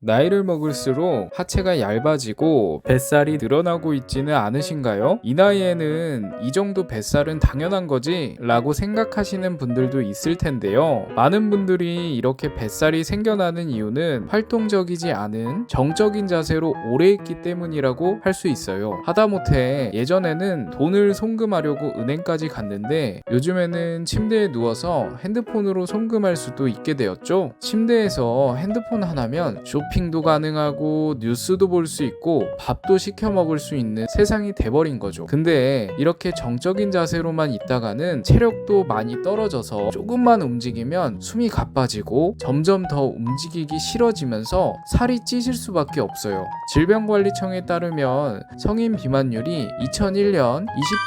나이를 먹을수록 하체가 얇아지고 뱃살이 늘어나고 있지는 않으신가요? 이 나이에는 이 정도 뱃살은 당연한 거지 라고 생각하시는 분들도 있을 텐데요. 많은 분들이 이렇게 뱃살이 생겨나는 이유는 활동적이지 않은 정적인 자세로 오래 있기 때문이라고 할 수 있어요. 하다못해 예전에는 돈을 송금하려고 은행까지 갔는데 요즘에는 침대에 누워서 핸드폰으로 송금할 수도 있게 되었죠. 침대에서 핸드폰 하나면 쇼핑도 가능하고 뉴스도 볼 수 있고 밥도 시켜 먹을 수 있는 세상이 돼버린 거죠. 근데 이렇게 정적인 자세로만 있다가는 체력도 많이 떨어져서 조금만 움직이면 숨이 가빠지고 점점 더 움직이기 싫어지면서 살이 찌실 수밖에 없어요. 질병관리청에 따르면 성인 비만율이 2001년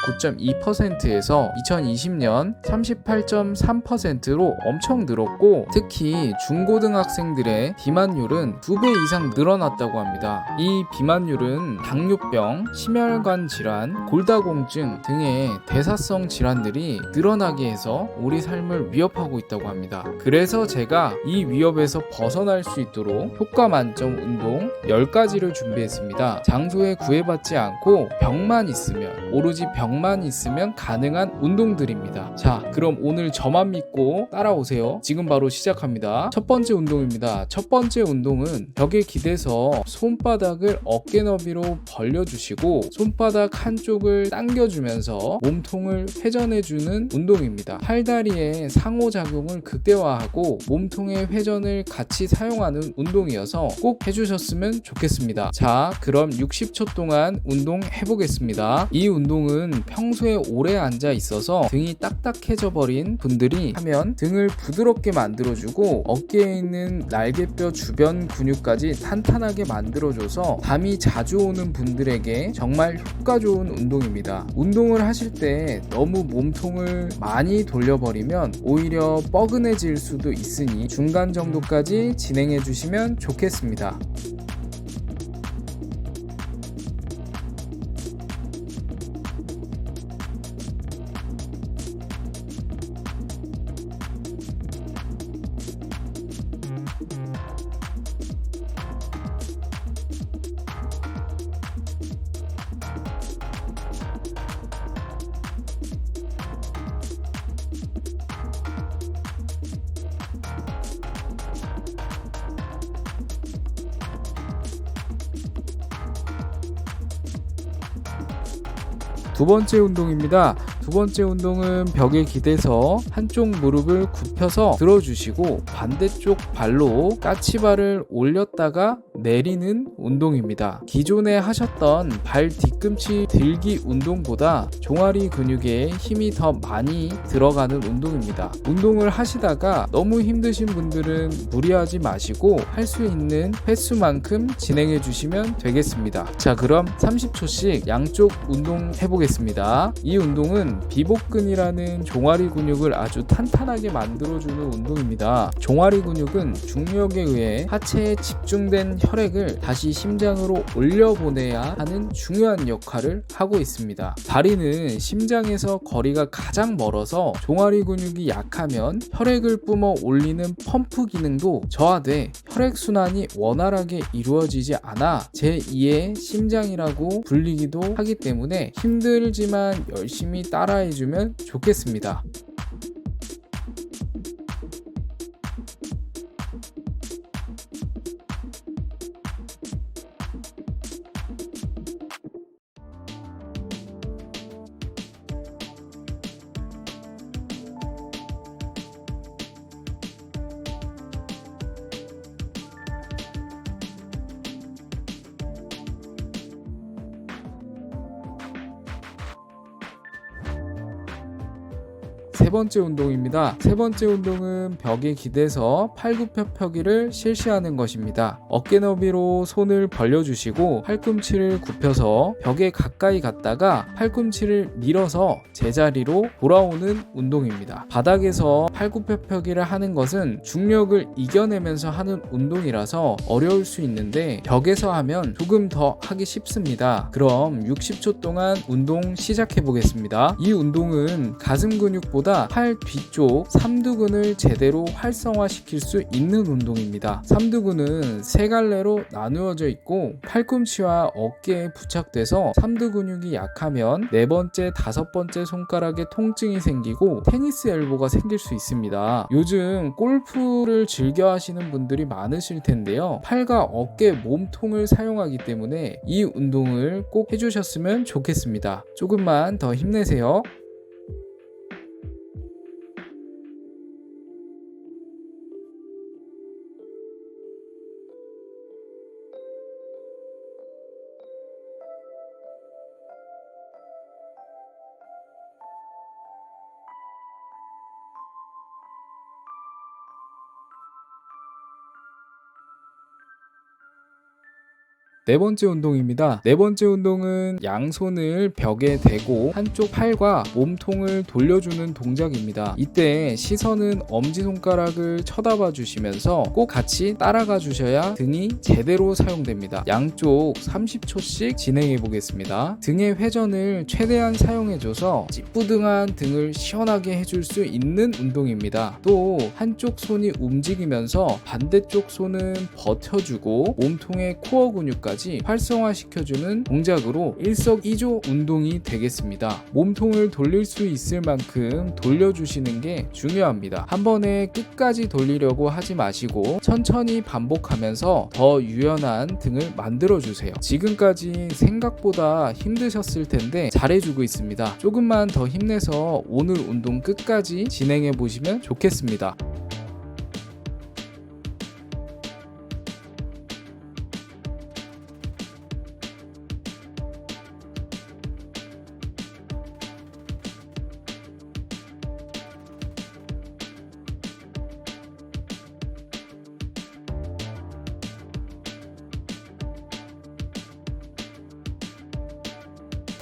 29.2%에서 2020년 38.3%로 엄청 늘었고, 특히 중고등학생들의 비만율은 2배 이상 늘어났다고 합니다. 이 비만율은 당뇨병, 심혈관 질환, 골다공증 등의 대사성 질환들이 늘어나게 해서 우리 삶을 위협하고 있다고 합니다. 그래서 제가 이 위협에서 벗어날 수 있도록 효과 만점 운동 10가지를 준비했습니다. 장소에 구애받지 않고 벽만 있으면, 오로지 벽만 있으면 가능한 운동들입니다. 자, 그럼 오늘 저만 믿고 따라오세요. 지금 바로 시작합니다. 첫 번째 운동입니다. 첫 번째 운동은 벽에 기대서 손바닥을 어깨 너비로 벌려주시고 손바닥 한쪽을 당겨주면서 몸통을 회전해주는 운동입니다. 팔다리의 상호작용을 극대화하고 몸통의 회전을 같이 사용하는 운동이어서 꼭 해주셨으면 좋겠습니다. 자, 그럼 60초 동안 운동해보겠습니다. 이 운동은 평소에 오래 앉아 있어서 등이 딱딱해져 버린 분들이 하면 등을 부드럽게 만들어주고 어깨에 있는 날개뼈 주변 근육까지 탄탄하게 만들어줘서 잠이 자주 오는 분들에게 정말 효과 좋은 운동입니다. 운동을 하실 때 너무 몸통을 많이 돌려버리면 오히려 뻐근해질 수도 있으니 중간 정도까지 진행해 주시면 좋겠습니다. 두 번째 운동입니다. 두 번째 운동은 벽에 기대서 한쪽 무릎을 굽혀서 들어주시고 반대쪽 발로 까치발을 올렸다가 내리는 운동입니다. 기존에 하셨던 발 뒤꿈치 들기 운동보다 종아리 근육에 힘이 더 많이 들어가는 운동입니다. 운동을 하시다가 너무 힘드신 분들은 무리하지 마시고 할 수 있는 횟수만큼 진행해 주시면 되겠습니다. 자, 그럼 30초씩 양쪽 운동 해보겠습니다. 이 운동은 비복근이라는 종아리 근육을 아주 탄탄하게 만들어주는 운동입니다. 종아리 근육은 중력에 의해 하체에 집중된 혈액을 다시 심장으로 올려보내야 하는 중요한 역할을 하고 있습니다. 다리는 심장에서 거리가 가장 멀어서 종아리 근육이 약하면 혈액을 뿜어 올리는 펌프 기능도 저하돼 혈액순환이 원활하게 이루어지지 않아 제2의 심장이라고 불리기도 하기 때문에 힘들지만 열심히 따라해주면 좋겠습니다. 세 번째 운동입니다. 세 번째 운동은 벽에 기대서 팔굽혀펴기를 실시하는 것입니다. 어깨 너비로 손을 벌려주시고 팔꿈치를 굽혀서 벽에 가까이 갔다가 팔꿈치를 밀어서 제자리로 돌아오는 운동입니다. 바닥에서 팔굽혀펴기를 하는 것은 중력을 이겨내면서 하는 운동이라서 어려울 수 있는데 벽에서 하면 조금 더 하기 쉽습니다. 그럼 60초 동안 운동 시작해 보겠습니다. 이 운동은 가슴 근육보다 운동보다 팔 뒤쪽 삼두근을 제대로 활성화시킬 수 있는 운동입니다. 삼두근은 세 갈래로 나누어져 있고 팔꿈치와 어깨에 부착돼서 삼두 근육이 약하면 네 번째, 다섯 번째 손가락에 통증이 생기고 테니스 엘보가 생길 수 있습니다. 요즘 골프를 즐겨 하시는 분들이 많으실 텐데요. 팔과 어깨 몸통을 사용하기 때문에 이 운동을 꼭 해주셨으면 좋겠습니다. 조금만 더 힘내세요. 네 번째 운동입니다. 네 번째 운동은 양손을 벽에 대고 한쪽 팔과 몸통을 돌려주는 동작입니다. 이때 시선은 엄지손가락을 쳐다봐 주시면서 꼭 같이 따라가 주셔야 등이 제대로 사용됩니다. 양쪽 30초씩 진행해 보겠습니다. 등의 회전을 최대한 사용해줘서 찌뿌둥한 등을 시원하게 해줄 수 있는 운동입니다. 또 한쪽 손이 움직이면서 반대쪽 손은 버텨주고 몸통의 코어 근육까지 활성화시켜주는 동작으로 일석이조 운동이 되겠습니다. 몸통을 돌릴 수 있을 만큼 돌려주시는 게 중요합니다. 한 번에 끝까지 돌리려고 하지 마시고 천천히 반복하면서 더 유연한 등을 만들어주세요. 지금까지 생각보다 힘드셨을 텐데 잘해주고 있습니다. 조금만 더 힘내서 오늘 운동 끝까지 진행해 보시면 좋겠습니다.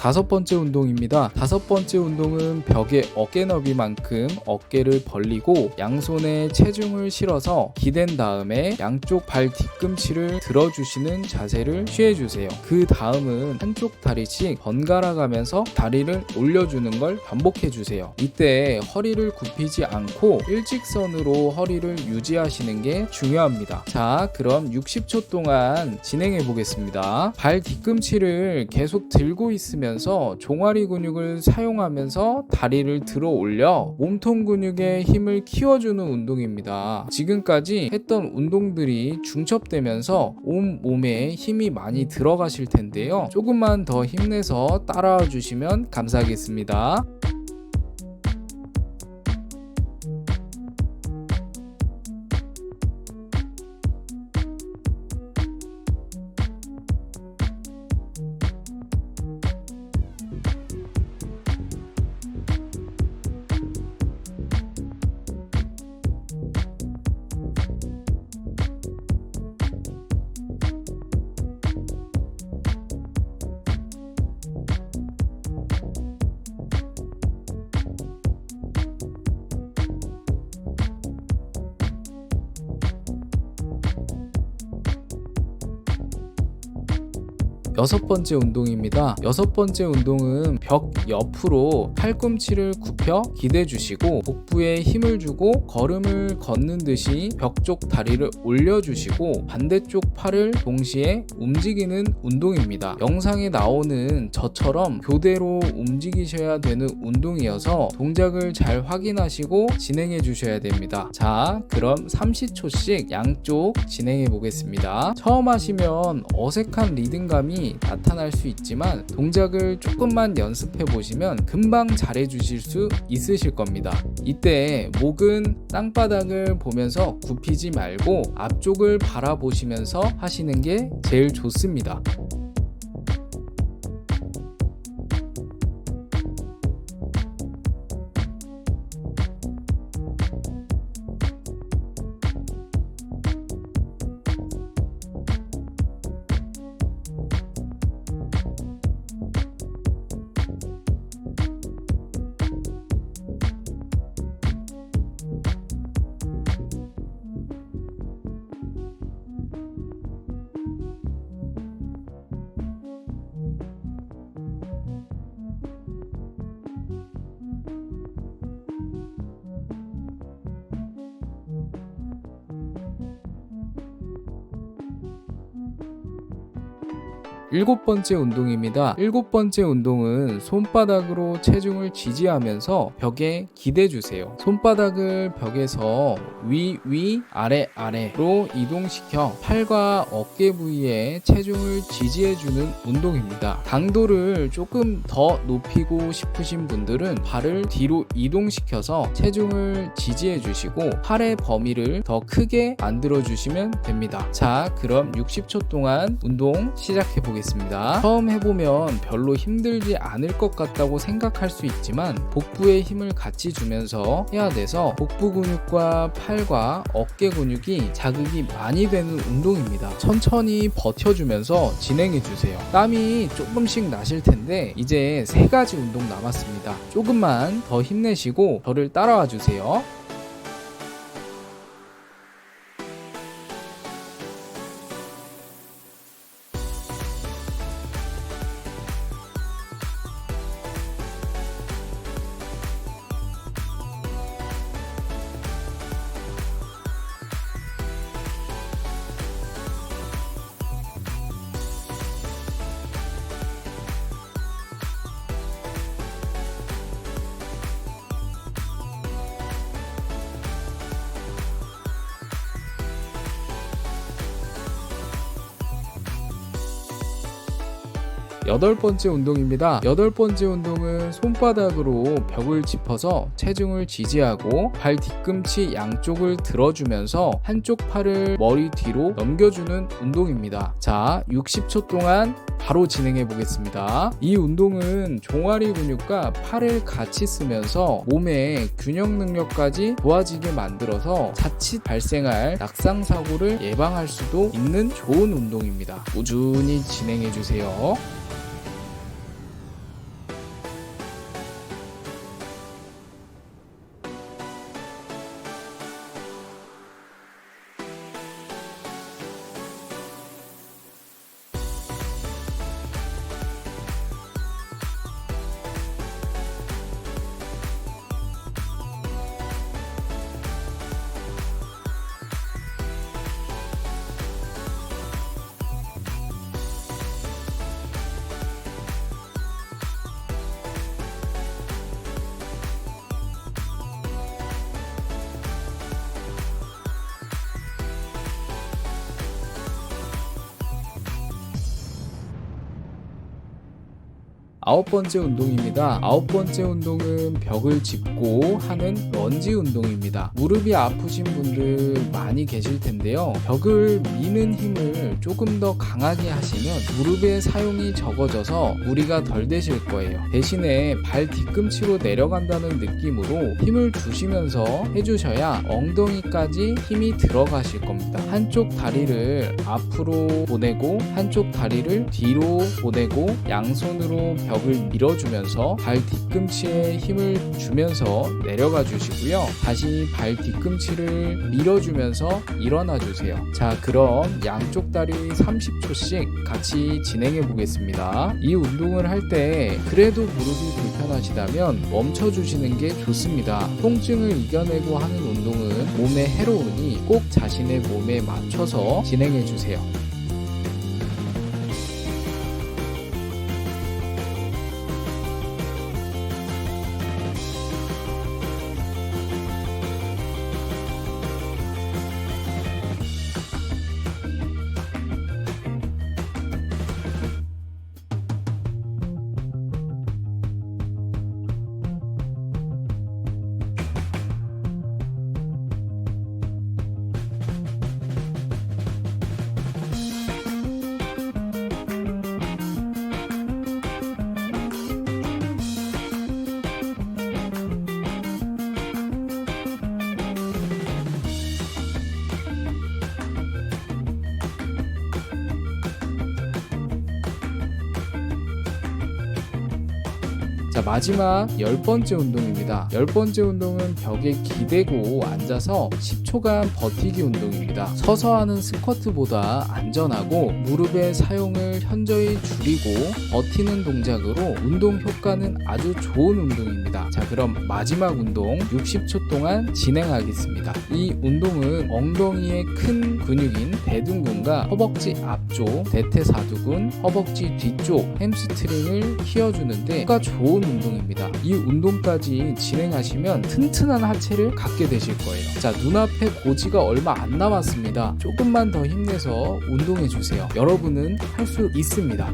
다섯 번째 운동입니다. 다섯 번째 운동은 벽의 어깨 너비만큼 어깨를 벌리고 양손에 체중을 실어서 기댄 다음에 양쪽 발 뒤꿈치를 들어주시는 자세를 취해주세요. 그 다음은 한쪽 다리씩 번갈아 가면서 다리를 올려주는 걸 반복해주세요. 이때 허리를 굽히지 않고 일직선으로 허리를 유지하시는 게 중요합니다. 자, 그럼 60초 동안 진행해 보겠습니다. 발 뒤꿈치를 계속 들고 있으면 종아리 근육을 사용하면서 다리를 들어 올려 몸통 근육의 힘을 키워주는 운동입니다. 지금까지 했던 운동들이 중첩되면서 온 몸에 힘이 많이 들어가실 텐데요. 조금만 더 힘내서 따라와 주시면 감사하겠습니다. 여섯 번째 운동입니다. 여섯 번째 운동은 벽 옆으로 팔꿈치를 굽혀 기대 주시고 복부에 힘을 주고 걸음을 걷는 듯이 벽 쪽 다리를 올려주시고 반대쪽 팔을 동시에 움직이는 운동입니다. 영상에 나오는 저처럼 교대로 움직이셔야 되는 운동이어서 동작을 잘 확인하시고 진행해 주셔야 됩니다. 자, 그럼 30초씩 양쪽 진행해 보겠습니다. 처음 하시면 어색한 리듬감이 나타날 수 있지만 동작을 조금만 연습해 보시면 금방 잘해 주실 수 있으실 겁니다. 이때 목은 땅바닥을 보면서 굽히지 말고 앞쪽을 바라보시면서 하시는 게 제일 좋습니다. 7번째 운동입니다. 7번째 운동은 손바닥으로 체중을 지지하면서 벽에 기대주세요. 손바닥을 벽에서 위 아래 아래로 이동시켜 팔과 어깨 부위에 체중을 지지해주는 운동입니다. 강도를 조금 더 높이고 싶으신 분들은 발을 뒤로 이동시켜서 체중을 지지해 주시고 팔의 범위를 더 크게 만들어 주시면 됩니다. 자, 그럼 60초 동안 운동 시작해 보겠습니다. 처음 해보면 별로 힘들지 않을 것 같다고 생각할 수 있지만 복부에 힘을 같이 주면서 해야 돼서 복부 근육과 팔과 어깨 근육이 자극이 많이 되는 운동입니다. 천천히 버텨주면서 진행해 주세요. 땀이 조금씩 나실 텐데 이제 3가지 운동 남았습니다. 조금만 더 힘내시고 저를 따라와 주세요. 여덟 번째 운동입니다. 8번째 운동은 손바닥으로 벽을 짚어서 체중을 지지하고 발 뒤꿈치 양쪽을 들어주면서 한쪽 팔을 머리 뒤로 넘겨주는 운동입니다. 자, 60초 동안 바로 진행해 보겠습니다. 이 운동은 종아리 근육과 팔을 같이 쓰면서 몸의 균형 능력까지 좋아지게 만들어서 자칫 발생할 낙상 사고를 예방할 수도 있는 좋은 운동입니다. 꾸준히 진행해 주세요. 아홉 번째 운동입니다. 9번째 운동은 벽을 짚고 하는 런지 운동입니다. 무릎이 아프신 분들 많이 계실 텐데요. 벽을 미는 힘을 조금 더 강하게 하시면 무릎의 사용이 적어져서 무리가 덜 되실 거예요. 대신에 발 뒤꿈치로 내려간다는 느낌으로 힘을 주시면서 해주셔야 엉덩이까지 힘이 들어가실 겁니다. 한쪽 다리를 앞으로 보내고 한쪽 다리를 뒤로 보내고 양손으로 벽을 밀어주면서 발 뒤꿈치에 힘을 주면서 내려가 주시고요. 다시 발 뒤꿈치를 밀어주면서 일어나 주세요. 자, 그럼 양쪽 다리 30초씩 같이 진행해 보겠습니다. 이 운동을 할 때 그래도 무릎이 불편하시다면 멈춰 주시는 게 좋습니다. 통증을 이겨내고 하는 운동은 몸에 해로우니 꼭 자신의 몸에 맞춰서 진행해 주세요. 자, 마지막 10번째 운동입니다. 10번째 운동은 벽에 기대고 앉아서 10초간 버티기 운동입니다. 서서 하는 스쿼트보다 안전하고 무릎의 사용을 현저히 줄이고 버티는 동작으로 운동 효과는 아주 좋은 운동입니다. 자, 그럼 마지막 운동 60초 동안 진행하겠습니다. 이 운동은 엉덩이의 큰 근육인 대둔근과 허벅지 앞쪽, 대퇴사두근, 허벅지 뒤쪽 햄스트링을 키워주는데 효과 좋은 운동입니다. 이 운동까지 진행하시면 튼튼한 하체를 갖게 되실 거예요. 자, 눈앞에 고지가 얼마 안 남았습니다. 조금만 더 힘내서 운동해주세요. 여러분은 할 수 있습니다.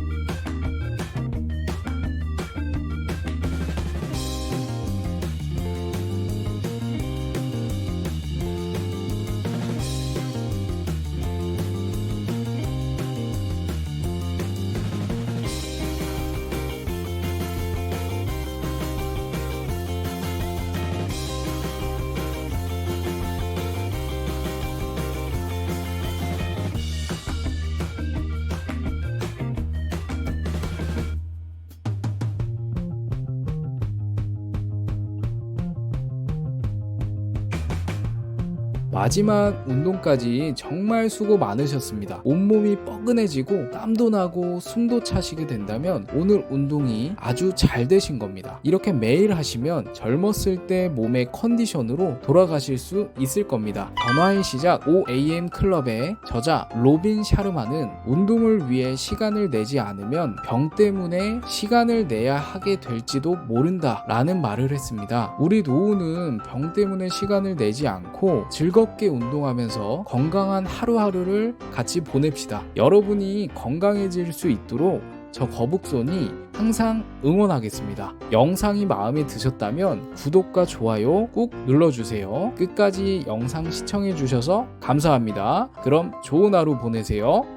마지막 운동까지 정말 수고 많으셨습니다. 온몸이 뻐근해지고 땀도 나고 숨도 차시게 된다면 오늘 운동이 아주 잘 되신 겁니다. 이렇게 매일 하시면 젊었을 때 몸의 컨디션으로 돌아가실 수 있을 겁니다. 변화의 시작 5am 클럽의 저자 로빈 샤르마는 운동을 위해 시간을 내지 않으면 병 때문에 시간을 내야 하게 될지도 모른다 라는 말을 했습니다. 우리 노후는 병 때문에 시간을 내지 않고 즐겁게 운동하면서 건강한 하루하루를 같이 보냅시다. 여러분이 건강해질 수 있도록 저 거북손이 항상 응원하겠습니다. 영상이 마음에 드셨다면 구독과 좋아요 꾹 눌러주세요. 끝까지 영상 시청해주셔서 감사합니다. 그럼 좋은 하루 보내세요.